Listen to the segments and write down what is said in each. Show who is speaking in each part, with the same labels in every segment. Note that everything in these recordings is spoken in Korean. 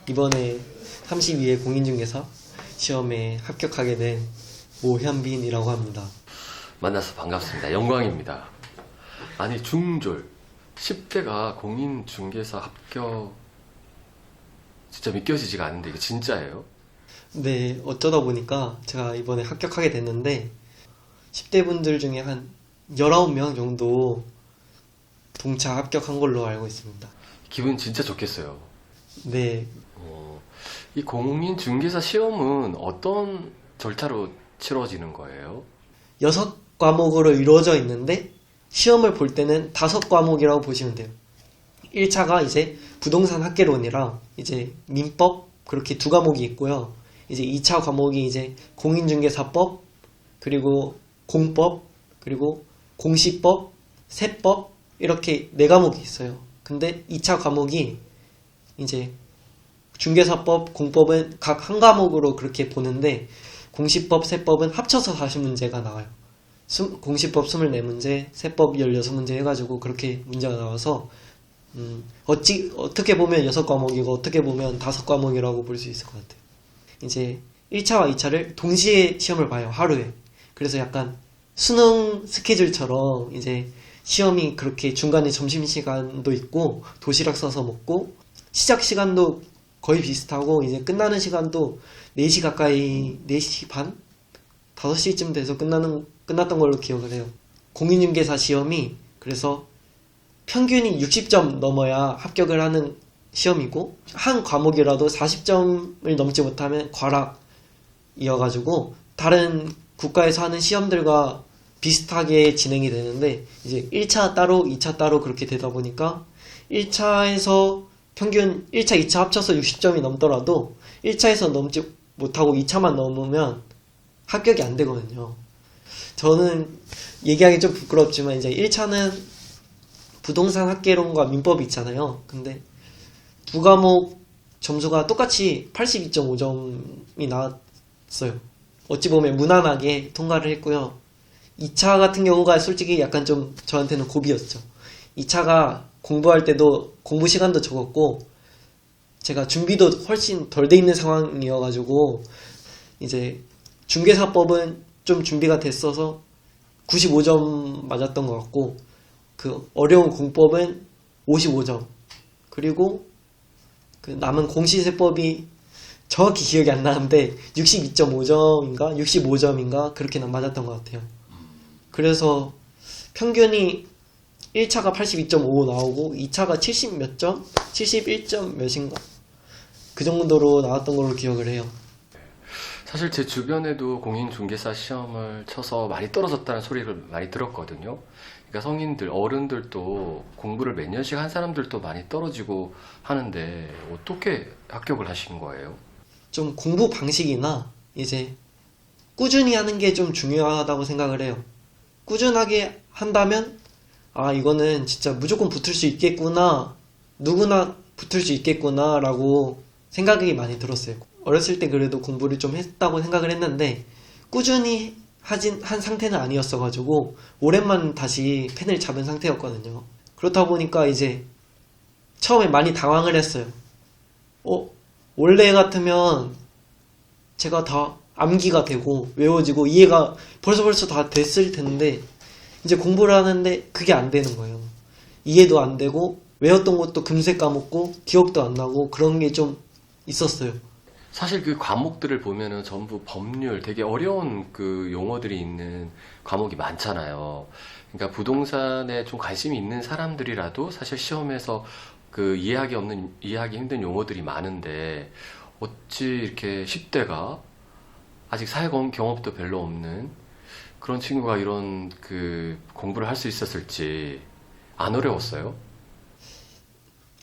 Speaker 1: 이번에 32회 공인중개사 시험에 합격하게 된 모현빈이라고 합니다.
Speaker 2: 만나서 반갑습니다. 영광입니다. 아니 중졸 10대가 공인중개사 합격 진짜 믿겨지지가 않는데 이거 진짜예요?
Speaker 1: 네, 어쩌다 보니까 제가 이번에 합격하게 됐는데 10대 분들 중에 한 19명 정도 동차 합격한 걸로 알고 있습니다.
Speaker 2: 기분 진짜 좋겠어요.
Speaker 1: 네,
Speaker 2: 이 공인중개사 시험은 어떤 절차로 치러지는 거예요?
Speaker 1: 6과목으로 이루어져 있는데 시험을 볼 때는 5과목이라고 보시면 돼요. 1차가 이제 부동산 학개론이랑 이제 민법 그렇게 2과목이 있고요. 이제 2차 과목이 이제 공인중개사법, 그리고 공법, 그리고 공시법, 세법 이렇게 4과목이 있어요. 근데 2차 과목이 이제 중개사법, 공법은 각 한 과목으로 그렇게 보는데 공시법, 세법은 합쳐서 40문제가 나와요. 공시법 24문제, 세법 16문제 해가지고 그렇게 문제가 나와서 어떻게 보면 6과목이고 어떻게 보면 5과목이라고 볼 수 있을 것 같아요. 이제 1차와 2차를 동시에 시험을 봐요. 하루에. 그래서 약간 수능 스케줄처럼 이제 시험이 그렇게 중간에 점심시간도 있고 도시락 싸서 먹고 시작 시간도 거의 비슷하고 이제 끝나는 시간도 4시 가까이 4시 반? 5시쯤 돼서 끝났던 걸로 기억을 해요. 공인중개사 시험이 그래서 평균이 60점 넘어야 합격을 하는 시험이고 한 과목이라도 40점을 넘지 못하면 과락이어가지고 다른 국가에서 하는 시험들과 비슷하게 진행이 되는데 이제 1차 따로 2차 따로 그렇게 되다 보니까 1차에서 평균 1차 2차 합쳐서 60점이 넘더라도 1차에서 넘지 못하고 2차만 넘으면 합격이 안 되거든요. 저는 얘기하기 좀 부끄럽지만 이제 1차는 부동산 학개론과 민법이 있잖아요. 근데 2과목 점수가 똑같이 82.5점이 나왔어요. 어찌 보면 무난하게 통과를 했고요. 2차 같은 경우가 솔직히 약간 좀 저한테는 고비였죠. 2차가 공부할 때도 공부 시간도 적었고 제가 준비도 훨씬 덜 돼 있는 상황이어가지고 이제 중개사법은 좀 준비가 됐어서 95점 맞았던 것 같고 그 어려운 공법은 55점 그리고 그 남은 공시세법이 정확히 기억이 안 나는데 62.5점인가 65점인가 그렇게 맞았던 것 같아요. 그래서 평균이 1차가 82.5 나오고 2차가 70 몇 점? 71점 몇인가? 그 정도로 나왔던 걸로 기억을 해요.
Speaker 2: 사실 제 주변에도 공인중개사 시험을 쳐서 많이 떨어졌다는 소리를 많이 들었거든요. 그러니까 성인들, 어른들도 공부를 몇 년씩 한 사람들도 많이 떨어지고 하는데 어떻게 합격을 하신 거예요?
Speaker 1: 좀 공부 방식이나 이제 꾸준히 하는 게 좀 중요하다고 생각을 해요. 꾸준하게 한다면 아 이거는 진짜 무조건 붙을 수 있겠구나, 누구나 붙을 수 있겠구나 라고 생각이 많이 들었어요. 어렸을 때 그래도 공부를 좀 했다고 생각을 했는데 꾸준히 한 상태는 아니었어가지고 오랜만 다시 펜을 잡은 상태였거든요. 그렇다 보니까 이제 처음에 많이 당황을 했어요. 원래 같으면 제가 다 암기가 되고 외워지고 이해가 벌써 다 됐을 텐데 이제 공부를 하는데 그게 안 되는 거예요. 이해도 안 되고 외웠던 것도 금세 까먹고 기억도 안 나고 그런 게 좀 있었어요.
Speaker 2: 사실 그 과목들을 보면은 전부 법률, 되게 어려운 그 용어들이 있는 과목이 많잖아요. 그러니까 부동산에 좀 관심이 있는 사람들이라도 사실 시험에서 그 이해하기 힘든 용어들이 많은데 어찌 이렇게 10대가 아직 사회 경험도 별로 없는 그런 친구가 이런 그 공부를 할 수 있었을지 안 어려웠어요?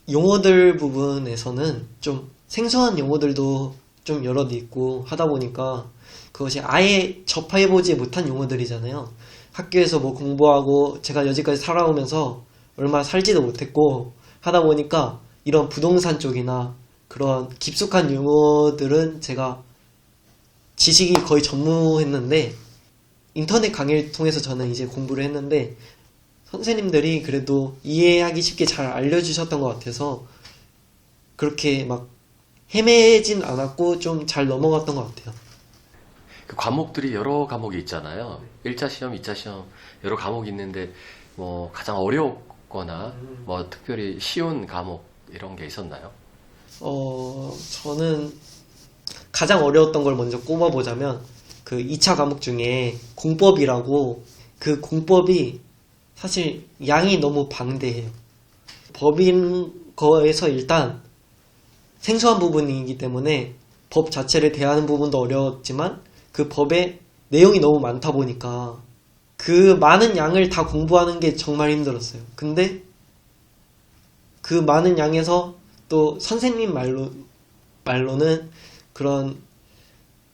Speaker 1: 용어들 부분에서는 좀 생소한 용어들도 좀 여럿 있고 하다 보니까 그것이 아예 접해보지 못한 용어들이잖아요. 학교에서 뭐 공부하고 제가 여지까지 살아오면서 얼마 살지도 못했고 하다 보니까 이런 부동산 쪽이나 그런 깊숙한 용어들은 제가 지식이 거의 전무했는데 인터넷 강의를 통해서 저는 이제 공부를 했는데 선생님들이 그래도 이해하기 쉽게 잘 알려주셨던 것 같아서 그렇게 막 헤매진 않았고 좀 잘 넘어갔던 것 같아요.
Speaker 2: 그 과목들이 여러 과목이 있잖아요. 1차 시험, 2차 시험 여러 과목이 있는데 뭐 가장 어려웠거나 뭐 특별히 쉬운 과목 이런 게 있었나요?
Speaker 1: 저는 가장 어려웠던 걸 먼저 꼽아보자면 그 2차 과목 중에 공법이라고, 그 공법이 사실 양이 너무 방대해요. 법인 거에서 일단 생소한 부분이기 때문에 법 자체를 대하는 부분도 어려웠지만 그 법의 내용이 너무 많다 보니까 그 많은 양을 다 공부하는 게 정말 힘들었어요. 근데 그 많은 양에서 또 선생님 말로는 그런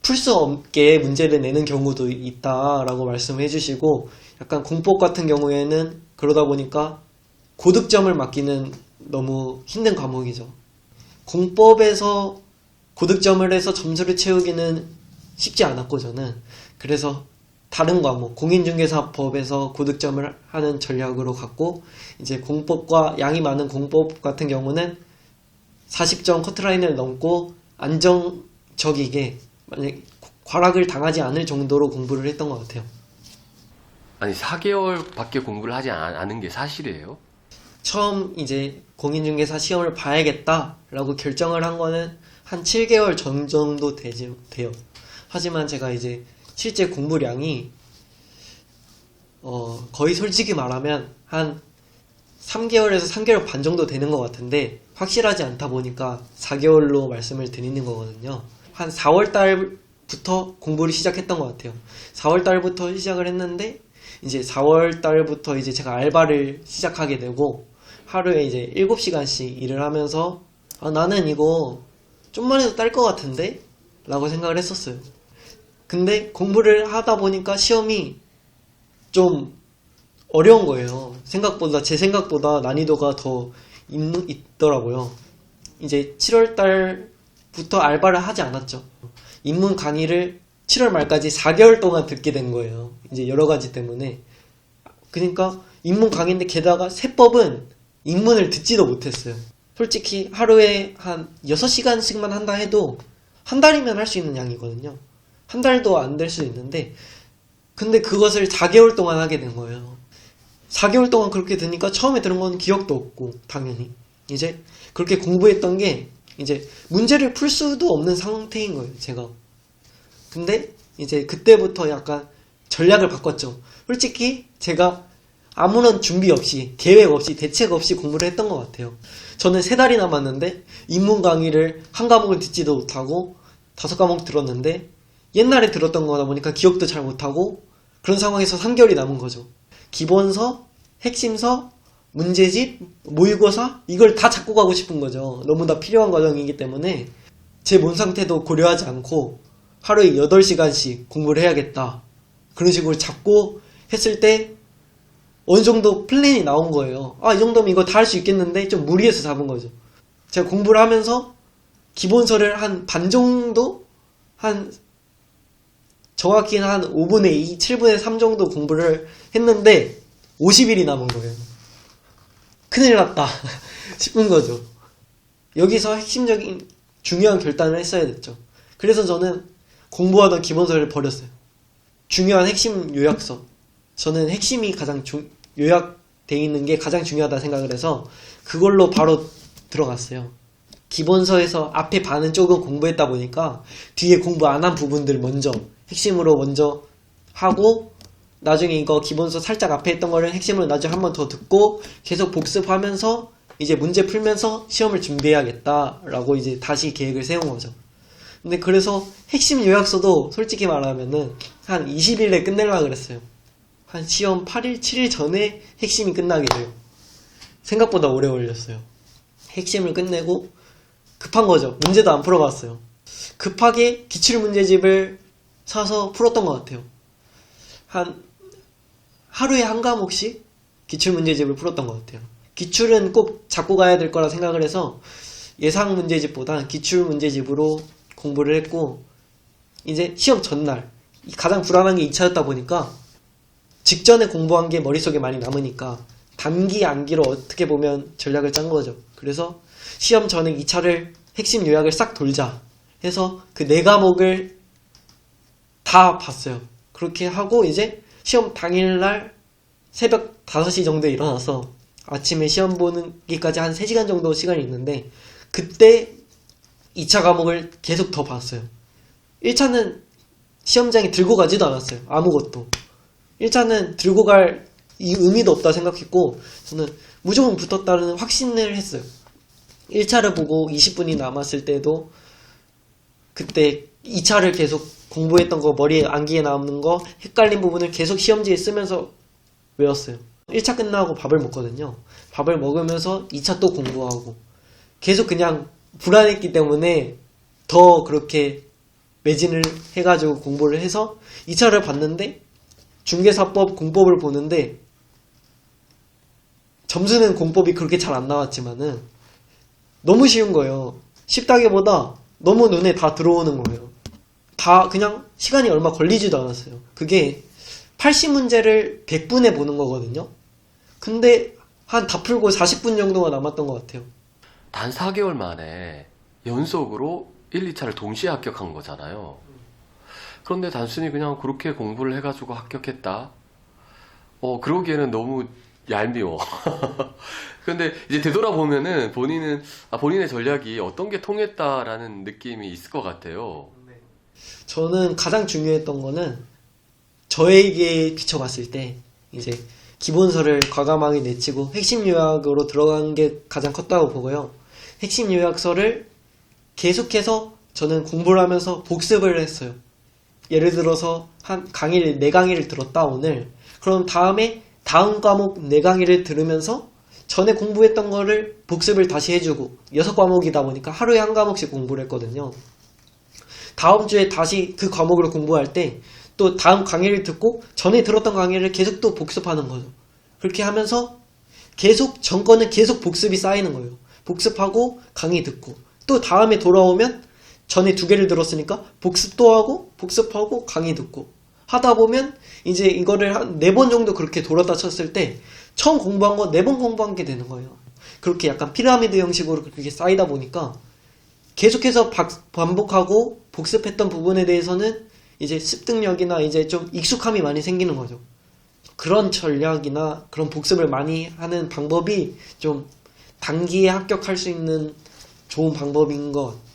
Speaker 1: 풀 수 없게 문제를 내는 경우도 있다라고 말씀을 해주시고, 약간 공법 같은 경우에는 그러다 보니까 고득점을 맞기는 너무 힘든 과목이죠. 공법에서 고득점을 해서 점수를 채우기는 쉽지 않았고, 저는 그래서 다른 과목 공인중개사법에서 고득점을 하는 전략으로 갔고, 이제 공법과 양이 많은 공법 같은 경우는 40점 커트라인을 넘고 안정적이게 만약 과락을 당하지 않을 정도로 공부를 했던 것 같아요.
Speaker 2: 아니 4개월밖에 공부를 하지 않은 게 사실이에요?
Speaker 1: 처음 이제 공인중개사 시험을 봐야겠다라고 결정을 한 거는 한 7개월 전 정도 돼요. 하지만 제가 이제 실제 공부량이 거의 솔직히 말하면 한 3개월에서 3개월 반 정도 되는 것 같은데, 확실하지 않다 보니까 4개월로 말씀을 드리는 거거든요. 한 4월 달부터 공부를 시작했던 것 같아요. 4월 달부터 시작을 했는데, 이제 4월 달부터 이제 제가 알바를 시작하게 되고, 하루에 이제 7시간씩 일을 하면서, 나는 이거 좀만 해도 딸 것 같은데? 라고 생각을 했었어요. 근데 공부를 하다 보니까 시험이 좀 어려운 거예요. 제 생각보다 난이도가 더 있더라고요. 이제 7월 달부터 알바를 하지 않았죠. 입문 강의를 7월 말까지 4개월 동안 듣게 된 거예요. 이제 여러 가지 때문에. 그러니까 입문 강의인데 게다가 세법은 입문을 듣지도 못했어요. 솔직히 하루에 한 6시간씩만 한다 해도 한 달이면 할 수 있는 양이거든요. 한 달도 안 될 수 있는데, 근데 그것을 4개월 동안 하게 된 거예요. 4개월 동안 그렇게 되니까 처음에 들은 건 기억도 없고, 당연히. 이제 그렇게 공부했던 게 이제 문제를 풀 수도 없는 상태인 거예요, 제가. 근데 이제 그때부터 약간 전략을 바꿨죠. 솔직히 제가 아무런 준비 없이, 계획 없이, 대책 없이 공부를 했던 것 같아요. 저는 3달이 남았는데 입문 강의를 한 과목을 듣지도 못하고 5과목 들었는데, 옛날에 들었던 거다 보니까 기억도 잘 못하고, 그런 상황에서 3개월이 남은 거죠. 기본서, 핵심서, 문제집, 모의고사, 이걸 다 잡고 가고 싶은 거죠. 너무나 필요한 과정이기 때문에 제 몸 상태도 고려하지 않고 하루에 8시간씩 공부를 해야겠다, 그런 식으로 잡고 했을 때 어느 정도 플랜이 나온 거예요. 이 정도면 이거 다 할 수 있겠는데, 좀 무리해서 잡은 거죠. 제가 공부를 하면서 기본서를 한 반 정도, 정확히는 한 5분의 2, 7분의 3 정도 공부를 했는데 50일이 남은 거예요. 큰일 났다 싶은 거죠. 여기서 핵심적인 중요한 결단을 했어야 됐죠. 그래서 저는 공부하던 기본서를 버렸어요. 중요한 핵심 요약서, 저는 핵심이 가장 요약되어 있는 게 가장 중요하다 생각을 해서 그걸로 바로 들어갔어요. 기본서에서 앞에 반은 조금 공부했다 보니까 뒤에 공부 안 한 부분들 핵심으로 먼저 하고, 나중에 이거 기본서 살짝 앞에 했던 거를 핵심으로 나중에 한 번 더 듣고 계속 복습하면서 이제 문제 풀면서 시험을 준비해야겠다라고 이제 다시 계획을 세운 거죠. 근데 그래서 핵심 요약서도 솔직히 말하면은 한 20일 내에 끝내려고 그랬어요. 한 시험 8일, 7일 전에 핵심이 끝나게 돼요. 생각보다 오래 걸렸어요. 핵심을 끝내고 급한 거죠. 문제도 안 풀어봤어요. 급하게 기출문제집을 사서 풀었던 것 같아요. 하루에 한 과목씩 기출문제집을 풀었던 것 같아요. 기출은 꼭 잡고 가야 될 거라 생각을 해서 예상 문제집보다 기출문제집으로 공부를 했고, 이제 시험 전날, 가장 불안한 게 2차였다 보니까 직전에 공부한 게 머릿속에 많이 남으니까 단기 암기로 어떻게 보면 전략을 짠 거죠. 그래서 시험 전에 2차를 핵심 요약을 싹 돌자 해서 그 4과목을 다 봤어요. 그렇게 하고 이제 시험 당일날 새벽 5시 정도에 일어나서 아침에 시험 보기까지 한 3시간 정도 시간이 있는데 그때 2차 과목을 계속 더 봤어요. 1차는 시험장에 들고 가지도 않았어요. 아무것도. 1차는 들고 갈 이 의미도 없다 생각했고 저는 무조건 붙었다는 확신을 했어요. 1차를 보고 20분이 남았을 때도 그때 2차를 계속 공부했던 거 머리에 암기에 남는 거 헷갈린 부분을 계속 시험지에 쓰면서 외웠어요. 1차 끝나고 밥을 먹거든요. 밥을 먹으면서 2차 또 공부하고 계속 그냥 불안했기 때문에 더 그렇게 매진을 해가지고 공부를 해서 2차를 봤는데 중개사법 공법을 보는데 점수는 공법이 그렇게 잘 안 나왔지만은 너무 쉬운 거예요. 쉽다기보다 너무 눈에 다 들어오는 거예요. 다 그냥 시간이 얼마 걸리지도 않았어요. 그게 80문제를 100분에 보는 거거든요. 근데 한 다 풀고 40분 정도가 남았던 것 같아요.
Speaker 2: 단 4개월 만에 연속으로 1, 2차를 동시에 합격한 거잖아요. 그런데 단순히 그냥 그렇게 공부를 해가지고 합격했다? 그러기에는 너무 얄미워. 근데 이제 되돌아보면은 본인의 전략이 어떤 게 통했다라는 느낌이 있을 것 같아요.
Speaker 1: 저는 가장 중요했던 거는 저에게 비춰봤을 때 이제 기본서를 과감하게 내치고 핵심 요약으로 들어간 게 가장 컸다고 보고요. 핵심 요약서를 계속해서 저는 공부를 하면서 복습을 했어요. 예를 들어서 한 강의를 4강의를 들었다 오늘. 그럼 다음 과목 4강의를 들으면서 전에 공부했던 거를 복습을 다시 해주고 6과목이다 보니까 하루에 한 과목씩 공부를 했거든요. 다음 주에 다시 그 과목을 공부할 때 또 다음 강의를 듣고 전에 들었던 강의를 계속 또 복습하는 거죠. 그렇게 하면서 계속 전 거는 계속 복습이 쌓이는 거예요. 복습하고 강의 듣고 또 다음에 돌아오면 전에 2개를 들었으니까 복습도 하고 복습하고 강의 듣고 하다 보면 이제 이거를 한 4번 정도 그렇게 돌았다 쳤을 때 처음 공부한 거 4번 공부한 게 되는 거예요. 그렇게 약간 피라미드 형식으로 그렇게 쌓이다 보니까 계속해서 반복하고 복습했던 부분에 대해서는 이제 습득력이나 이제 좀 익숙함이 많이 생기는 거죠. 그런 전략이나 그런 복습을 많이 하는 방법이 좀 단기에 합격할 수 있는 좋은 방법인 것 같아요.